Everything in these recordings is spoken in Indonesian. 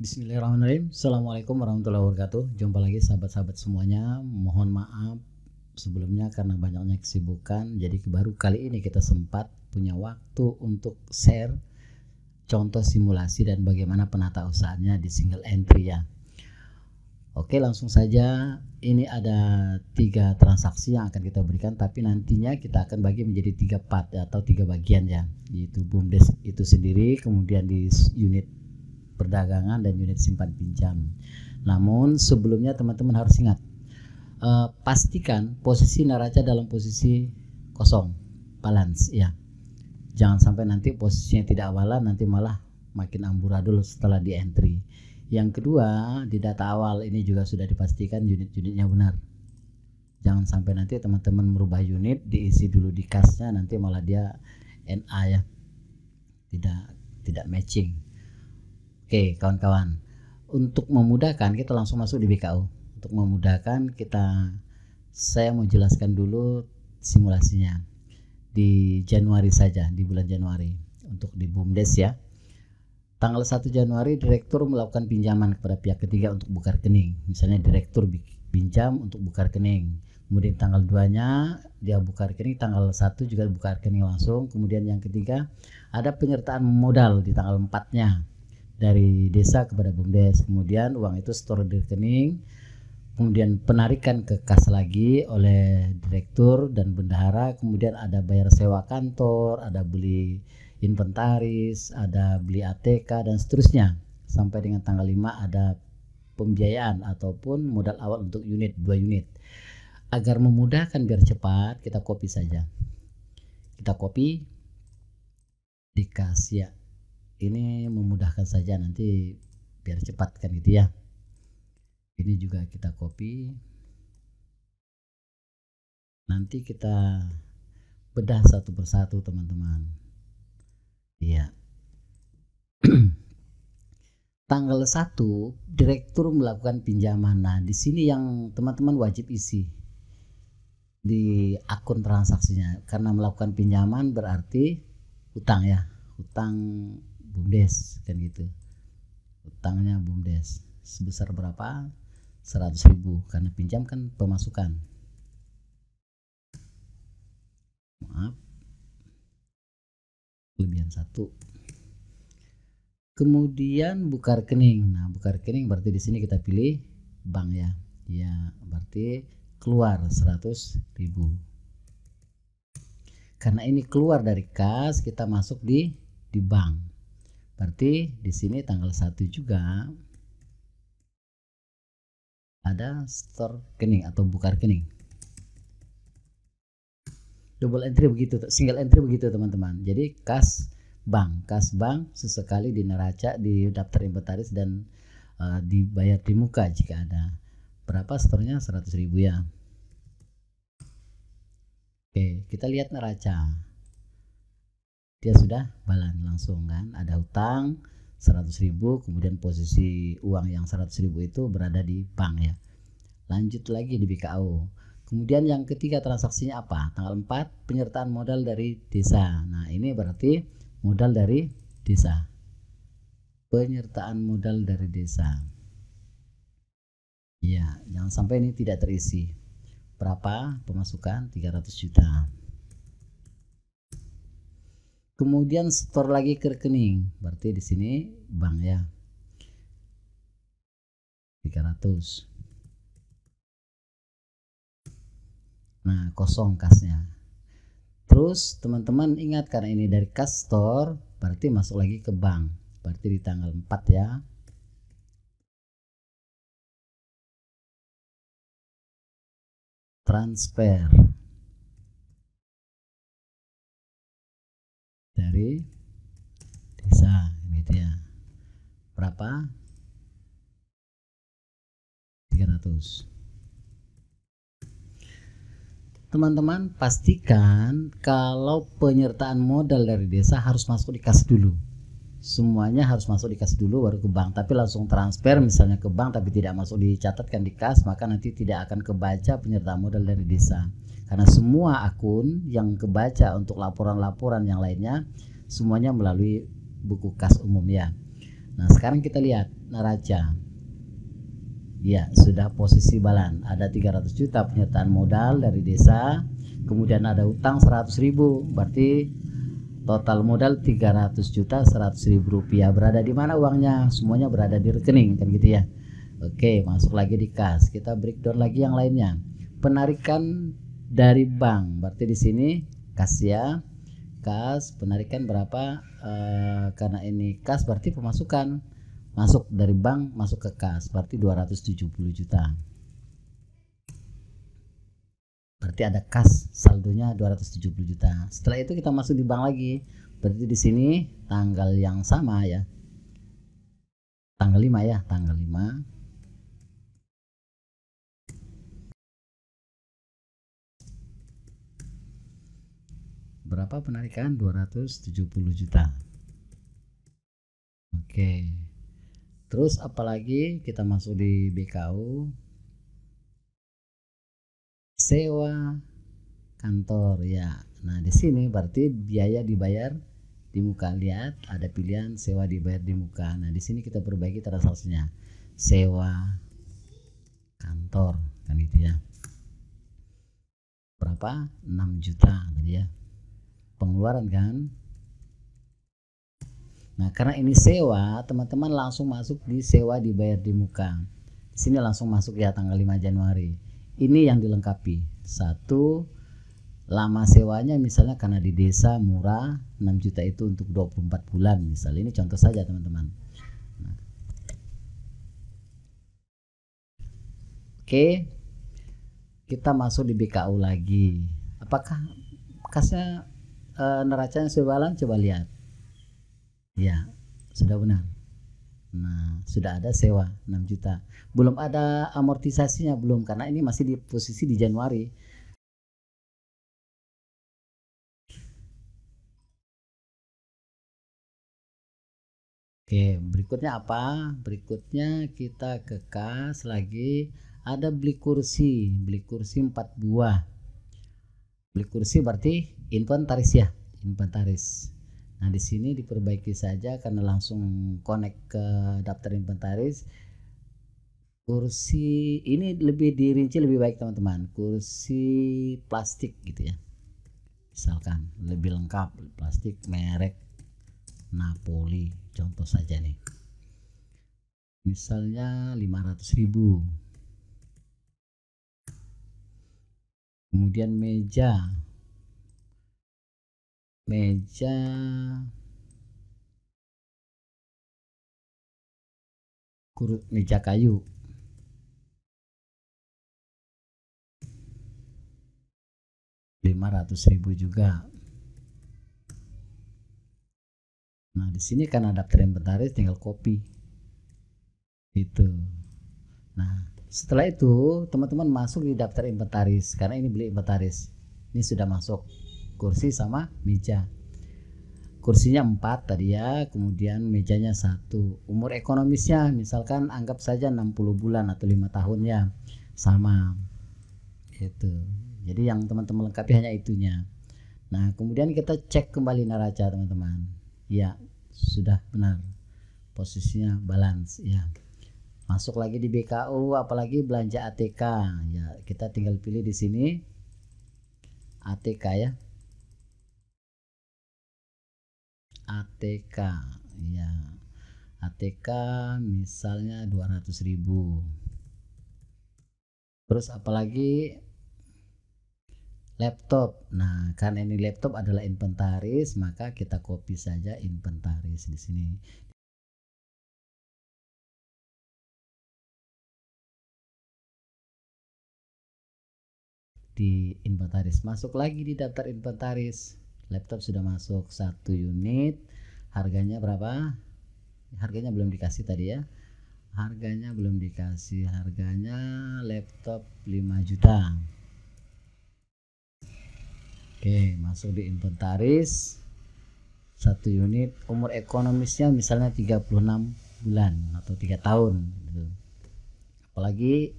Bismillahirrahmanirrahim. Assalamualaikum warahmatullahi wabarakatuh. Jumpa lagi sahabat-sahabat semuanya. Mohon maaf sebelumnya karena banyaknya kesibukan. Jadi baru kali ini kita sempat punya waktu untuk share contoh simulasi dan bagaimana penata usahanya di single entry ya. Oke, langsung saja. Ini ada 3 transaksi yang akan kita berikan, tapi nantinya kita akan bagi menjadi 3 part atau 3 bagian ya. Yaitu BUMDes itu sendiri, kemudian di unit perdagangan dan unit simpan pinjam. Namun sebelumnya teman-teman harus ingat, pastikan posisi neraca dalam posisi kosong, balance ya. Jangan sampai nanti posisinya tidak awalan, nanti malah makin amburadul setelah di entry. Yang kedua, di data awal ini juga sudah dipastikan unit-unitnya benar. Jangan sampai nanti teman-teman merubah unit, diisi dulu di kasnya, nanti malah dia NA ya, tidak matching. Oke kawan-kawan, untuk memudahkan kita langsung masuk di BKU. Untuk memudahkan saya mau jelaskan dulu simulasinya di Januari saja, di bulan Januari untuk di BUMDes ya. Tanggal 1 Januari direktur melakukan pinjaman kepada pihak ketiga untuk buka rekening. Misalnya direktur pinjam untuk buka rekening. Kemudian tanggal 2-nya dia buka rekening, tanggal 1 juga buka rekening langsung. Kemudian yang ketiga ada penyertaan modal di tanggal 4-nya. Dari desa kepada BUMDes, kemudian uang itu store di rekening, kemudian penarikan ke kas lagi oleh direktur dan bendahara, kemudian ada bayar sewa kantor, ada beli inventaris, ada beli ATK dan seterusnya. Sampai dengan tanggal 5 ada pembiayaan ataupun modal awal untuk unit 2 unit. Agar memudahkan biar cepat, kita copy saja. Kita copy di kas ya. Ini memudahkan saja, nanti biar cepat kan gitu ya. Ini juga kita copy, nanti kita bedah satu persatu teman-teman. Iya. Tanggal 1 direktur melakukan pinjaman. Nah di sini yang teman-teman wajib isi di akun transaksinya, karena melakukan pinjaman berarti hutang ya, hutang BUMDes kan gitu. Hutangnya BUMDes sebesar berapa? 100.000 karena pinjam kan pemasukan. Maaf, kelebihan 1. Kemudian buka rekening. Nah, buka rekening berarti di sini kita pilih bank ya. Ya, berarti keluar 100.000. Karena ini keluar dari kas, kita masuk di bank. Berarti di sini tanggal 1 juga ada store rekening atau buka rekening. Double entry begitu, single entry begitu teman-teman. Jadi kas bank sesekali di neraca, di daftar inventaris dan dibayar di muka jika ada. Berapa store-nya? 100.000 ya. Oke, kita lihat neraca. Dia sudah balan langsung kan, ada hutang 100.000, kemudian posisi uang yang 100.000 itu berada di bank ya. Lanjut lagi di BKU. Kemudian yang ketiga transaksinya apa? Tanggal 4 penyertaan modal dari desa. Nah ini berarti modal dari desa, penyertaan modal dari desa ya. Jangan sampai ini tidak terisi. Berapa pemasukan? 300 juta. Kemudian store lagi ke rekening, berarti di sini bank ya, 300. Nah kosong kasnya. Terus teman-teman ingat, karena ini dari kas store berarti masuk lagi ke bank, berarti di tanggal 4 ya. Transfer dari desa gitu ya. Berapa? 300. Teman-teman pastikan kalau penyertaan modal dari desa harus masuk di kas dulu. Semuanya harus masuk di kas dulu baru ke bank. Tapi langsung transfer misalnya ke bank tapi tidak masuk dicatatkan di kas, maka nanti tidak akan kebaca penyertaan modal dari desa. Karena semua akun yang kebaca untuk laporan-laporan yang lainnya semuanya melalui buku kas umum ya. Nah sekarang kita lihat neraca. Ya, sudah posisi balan. Ada 300 juta penyertaan modal dari desa. Kemudian ada utang 100.000. Berarti total modal 300 juta 100.000 rupiah. Berada di mana uangnya? Semuanya berada di rekening, kan gitu ya. Oke, masuk lagi di kas. Kita breakdown lagi yang lainnya. Penarikan dari bank. Berarti di sini kas ya. Kas penarikan berapa? Karena ini kas berarti pemasukan. Masuk dari bank masuk ke kas berarti 270 juta. Berarti ada kas saldonya 270 juta. Setelah itu kita masuk di bank lagi. Berarti di sini tanggal yang sama ya. Tanggal 5 ya, tanggal 5. Berapa penarikan? 270 juta. Oke. Terus apalagi kita masuk di BKU. Sewa kantor ya. Nah, di sini berarti biaya dibayar di muka. Lihat ada pilihan sewa dibayar di muka. Nah, di sini kita perbaiki transaksinya. Sewa kantor kan itu ya. Berapa? 6 juta tadi ya. Pengeluaran kan. Nah, karena ini sewa, teman-teman langsung masuk di sewa dibayar di muka. Di sini langsung masuk ya tanggal 5 Januari. Ini yang dilengkapi. Satu, lama sewanya misalnya karena di desa murah, 6 juta itu untuk 24 bulan misalnya. Ini contoh saja teman-teman. Nah. Oke. Kita masuk di BKU lagi. Apakah kasnya neracanya sebalan? Coba lihat. Ya, sudah benar. Nah, sudah ada sewa 6 juta. Belum ada amortisasinya belum karena ini masih di posisi di Januari. Oke, berikutnya apa? Berikutnya kita ke kas lagi. Ada beli kursi 4 buah. Beli kursi berarti inventaris ya, inventaris. Nah, di sini diperbaiki saja karena langsung connect ke daftar inventaris. Kursi ini lebih dirinci lebih baik teman-teman. Kursi plastik gitu ya. Misalkan lebih lengkap plastik merek Napoli contoh saja nih. Misalnya 500.000. Kemudian meja meja kayu 500.000 juga. Nah, di sini kan ada daftar inventaris tinggal copy. Itu. Nah, setelah itu teman-teman masuk di daftar inventaris karena ini beli inventaris. Ini sudah masuk kursi sama meja. Kursinya 4 tadi ya, kemudian mejanya 1. Umur ekonomisnya misalkan anggap saja 60 bulan atau 5 tahun ya. Sama. Itu. Jadi yang teman-teman lengkapi hanya itunya. Nah, kemudian kita cek kembali neraca teman-teman. Ya, sudah benar. Posisinya balance ya. Masuk lagi di BKU, apalagi belanja ATK. Ya, kita tinggal pilih di sini ATK ya. ATK ya. ATK misalnya 200.000. Terus apalagi laptop. Nah, karena ini laptop adalah inventaris, maka kita copy saja inventaris di sini. Di inventaris, masuk lagi di daftar inventaris. Laptop sudah masuk 1 unit. Harganya berapa? Harganya belum dikasih tadi ya. Harganya belum dikasih. Harganya laptop 5 juta. Oke, masuk di inventaris 1 unit. Umur ekonomisnya misalnya 36 bulan atau 3 tahun gitu. Apalagi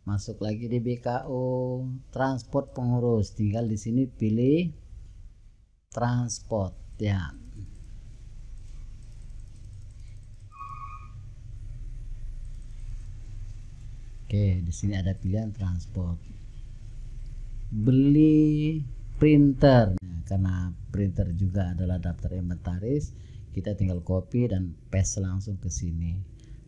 masuk lagi di BKU transport pengurus, tinggal di sini pilih transport ya. Oke, di sini ada pilihan transport. Beli printer. Nah, karena printer juga adalah daftar inventaris, kita tinggal copy dan paste langsung ke sini.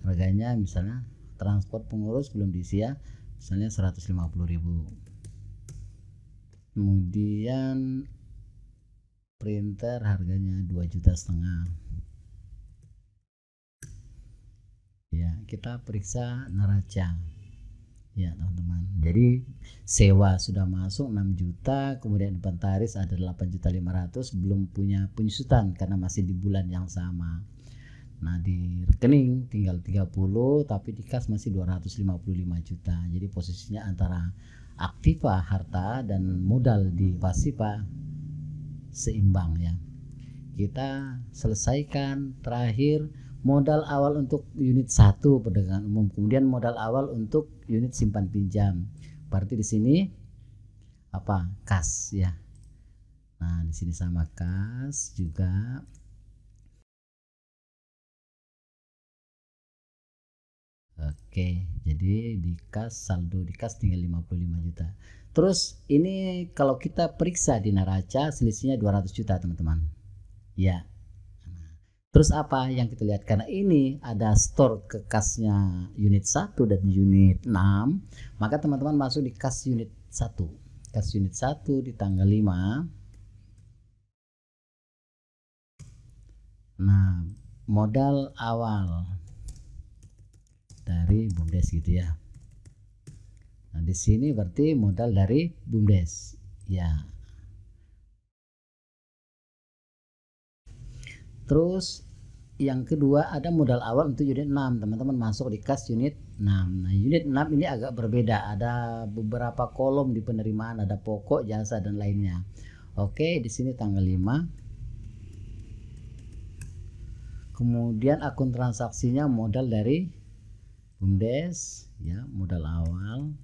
Harganya misalnya transport pengurus belum diisi ya, misalnya 150.000. Kemudian printer harganya 2,5 juta. Ya, kita periksa neraca. Ya teman-teman, jadi sewa sudah masuk 6 juta, kemudian inventaris ada 8.500.000, belum punya penyusutan karena masih di bulan yang sama. Nah di rekening tinggal 30, tapi di kas masih 255 juta. Jadi posisinya antara aktiva harta dan modal di pasiva seimbang ya. Kita selesaikan terakhir modal awal untuk unit 1 perdagangan umum, kemudian modal awal untuk unit simpan pinjam. Berarti di sini apa? Kas ya. Nah, di sini sama kas juga. Oke, jadi di kas saldo di kas tinggal 55 juta. Terus ini kalau kita periksa di neraca selisihnya 200 juta, teman-teman. Ya. Terus apa yang kita lihat? Karena ini ada store ke kasnya unit 1 dan unit 6, maka teman-teman masuk di kas unit 1. Kas unit 1 di tanggal 5. Nah, modal awal dari BUMDes gitu ya. Nah, di sini berarti modal dari BUMDes. Ya. Terus yang kedua ada modal awal untuk unit 6, teman-teman masuk di kas unit 6. Nah unit 6 ini agak berbeda, ada beberapa kolom di penerimaan, ada pokok, jasa dan lainnya. Oke, di sini tanggal 5. Kemudian akun transaksinya modal dari BUMDes ya, modal awal.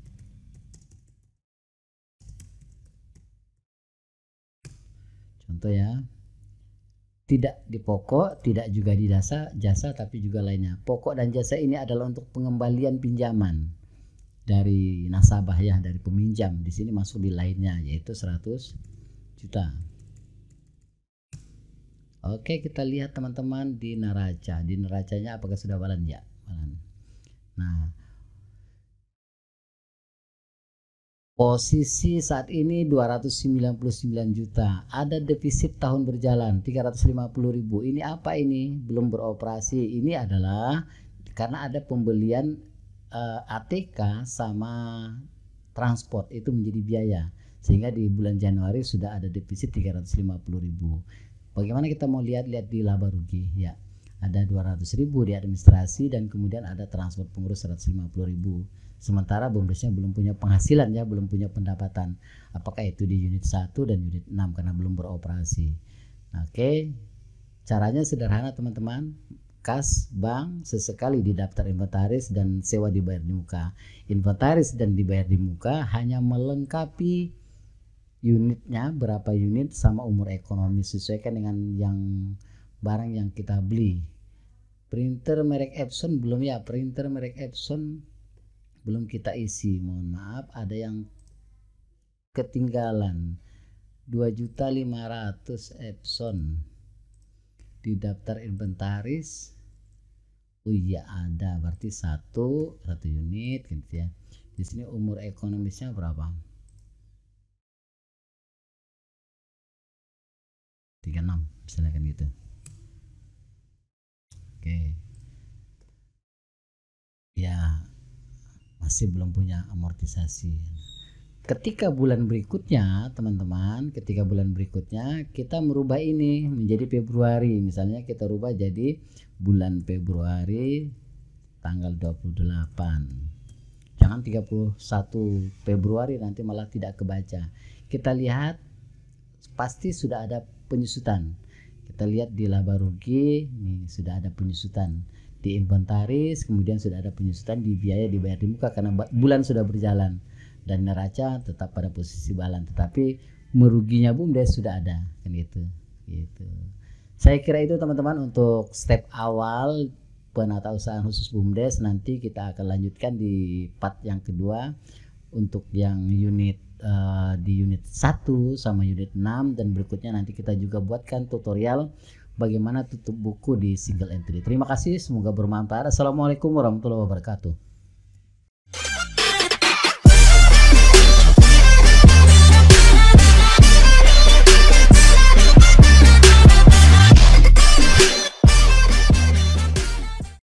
Contoh ya, tidak di pokok, tidak juga di jasa, tapi juga lainnya. Pokok dan jasa ini adalah untuk pengembalian pinjaman dari nasabah ya, dari peminjam. Di sini masuk di lainnya, yaitu 100 juta. Oke, kita lihat teman-teman di neraca. Di neracanya apakah sudah balan ya? Balan. Nah, posisi saat ini 299 juta. Ada defisit tahun berjalan 350.000. Ini apa ini? Belum beroperasi. Ini adalah karena ada pembelian ATK sama transport itu menjadi biaya. Sehingga di bulan Januari sudah ada defisit 350.000. Bagaimana kita mau lihat di laba rugi ya. Ada 200.000 di administrasi dan kemudian ada transport pengurus 150.000. Sementara BUMDesnya belum punya penghasilan ya, belum punya pendapatan. Apakah itu di unit 1 dan unit 6 karena belum beroperasi. Oke. Caranya sederhana teman-teman. Kas bank sesekali di daftar inventaris dan sewa dibayar di muka. Inventaris dan dibayar di muka hanya melengkapi unitnya, berapa unit sama umur ekonomi, sesuaikan dengan yang barang yang kita beli. Printer merek Epson belum ya, printer merek Epson belum kita isi, mohon maaf, ada yang ketinggalan. 2.500.000 Epson di daftar inventaris. Oh iya ada, berarti satu unit gitu ya. Di sini umur ekonomisnya berapa? 36 misalnya kan gitu. Oke. Ya masih belum punya amortisasi. Ketika bulan berikutnya teman-teman, ketika bulan berikutnya kita merubah ini menjadi Februari, misalnya kita rubah jadi bulan Februari tanggal 28, jangan 31 Februari nanti malah tidak kebaca. Kita lihat pasti sudah ada penyusutan. Kita lihat di laba rugi nih sudah ada penyusutan, di inventaris kemudian sudah ada penyusutan, di biaya dibayar di muka karena bulan sudah berjalan, dan neraca tetap pada posisi balan, tetapi meruginya BUMDes sudah ada kan gitu. Saya kira itu teman-teman untuk step awal penatausahaan khusus BUMDes. Nanti kita akan lanjutkan di part yang kedua untuk yang unit di unit 1 sama unit 6, dan berikutnya nanti kita juga buatkan tutorial bagaimana tutup buku di single entry. Terima kasih, semoga bermanfaat. Assalamualaikum warahmatullahi wabarakatuh.